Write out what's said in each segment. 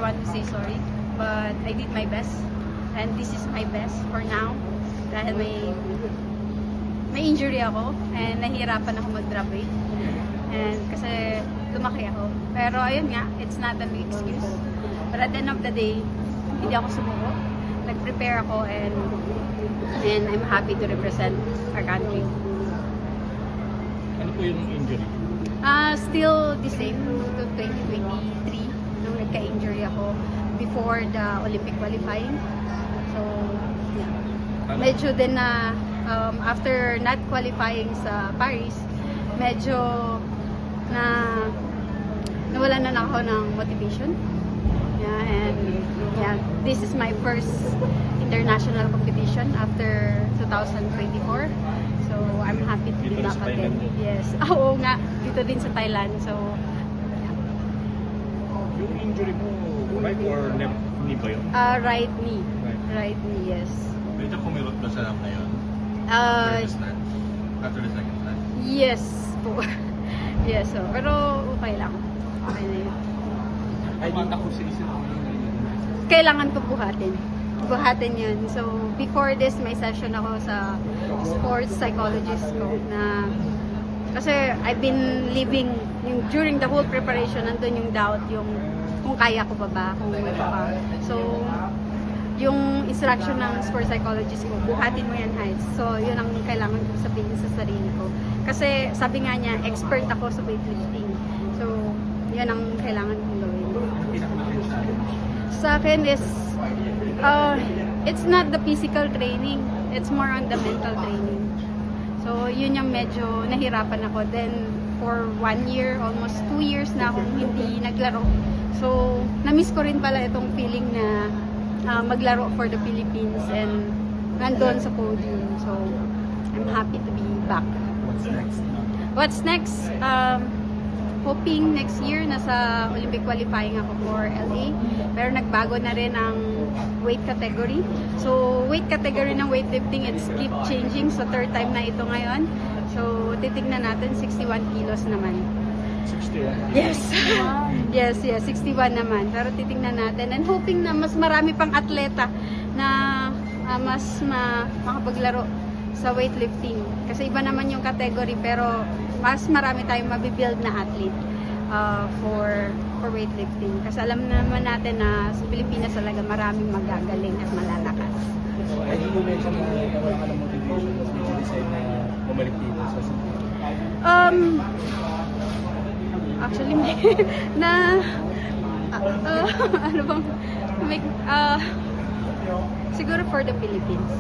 want to say sorry, but I did my best. And this is my best for now. Dahil may injury ako and nahihirapan ako mag-drop weight. And kasi lumaki ako. Pero ayun nga, it's not an excuse. But at the end of the day, hindi ako sumuko. Nag-prepare ako and I'm happy to represent our country. Ano po yung injury? Still the same to 2023 nung nagka-injury ako before the Olympic qualifying. So, yeah. Medyo din na after not qualifying sa Paris, medyo nawalan na ako ng motivation. Yeah, and yeah, this is my first international competition after 2024. So, I'm happy to be back again. Yes. Oo nga, dito din sa Thailand. So, yeah. Yung injury mo, right or left knee ba yun? Right knee. Right knee, yes. Medyo kumirot ba sa ngayon? After the second snatch? Yes po. Yes, so, pero okay lang. Okay na yun. Ay, mata ko sa isip mo. Kailangan ko buhatin. Buhatin yun. So, before this, may session ako sa sports psychologist ko na kasi I've been living during the whole preparation, nandun yung doubt, yung kung kaya ko ba, kung may pa. So, yung instruction ng sports psychologist ko, buhatin mo yan, Heights. So, yun ang kailangan ko sabihin sa sarili ko. Kasi, sabi nga niya, expert ako sa weightlifting. So, yun ang kailangan kong gawin. Sa akin is, it's not the physical training. It's more on the mental training. So, yun yung medyo nahirapan ako. Then, for 1 year, almost 2 years na akong hindi naglaro. So, na-miss ko rin pala itong feeling na maglaro for the Philippines and nandun sa podium. So, I'm happy to be back. What's next? What's next? Hoping next year nasa Olympic qualifying ako for LA. Pero nagbago na rin ang weight category. So, weight category ng weightlifting, it's keep changing. So, third time na ito ngayon. So, titignan natin, 61 kilos naman. 61? Yes. Yes, 61 naman. Pero titingnan natin. And hoping na mas marami pang atleta na mas makapaglaro sa weightlifting. Kasi iba naman yung category, pero mas marami tayong mabibuild na athlete for weightlifting. Kasi alam naman natin na sa Pilipinas talaga maraming magagaling at malalakas. Ay, di mo mention na wala ka ng motivation mas may decide na bumalik dito sa Actually, na ano bang siguro for the Philippines.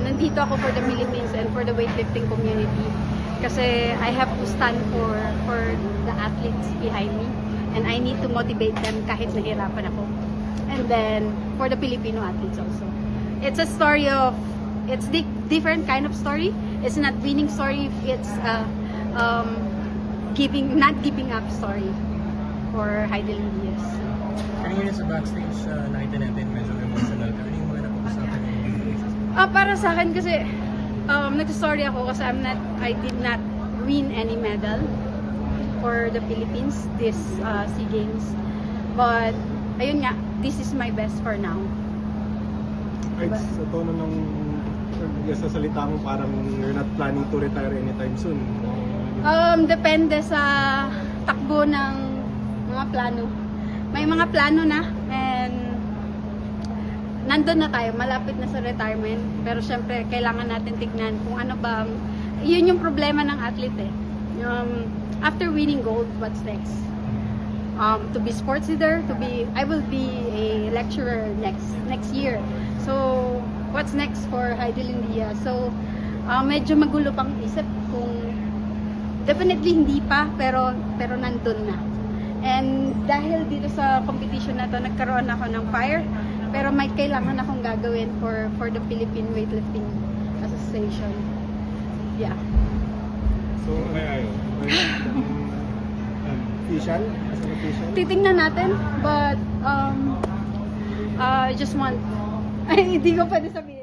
Nandito ako for the Philippines and for the weightlifting community kasi I have to stand for the athletes behind me and I need to motivate them kahit nahirapan ako. And then for the Filipino athletes also. It's a story of, it's different kind of story. It's not winning story, it's not giving up story for Heidelin Diaz. Kanina sa backstage, nakita natin medyo emotional. Pero yung mga napag-usapan yung para sa akin kasi nag-story ako kasi I did not win any medal for the Philippines this SEA Games. But ayun nga, this is my best for now. Right, sa tono ng sa salita mo, parang you're not planning to retire anytime soon. Depende sa takbo ng mga plano. May mga plano na and nandun na tayo, malapit na sa retirement. Pero syempre, kailangan natin tignan kung ano ba, yun yung problema ng athlete eh. After winning gold, what's next? To be sports leader, I will be a lecturer next year. So, what's next for Heidelin Diaz? So, medyo magulo pang isip kung definitely hindi pa, pero nandun na. And dahil dito sa competition na to, nagkaroon ako ng fire, pero may kailangan akong gagawin for the Philippine Weightlifting Association. Yeah. So, official? As an official? Titingnan natin, but I just want, ay, hindi ko pwede sabihin.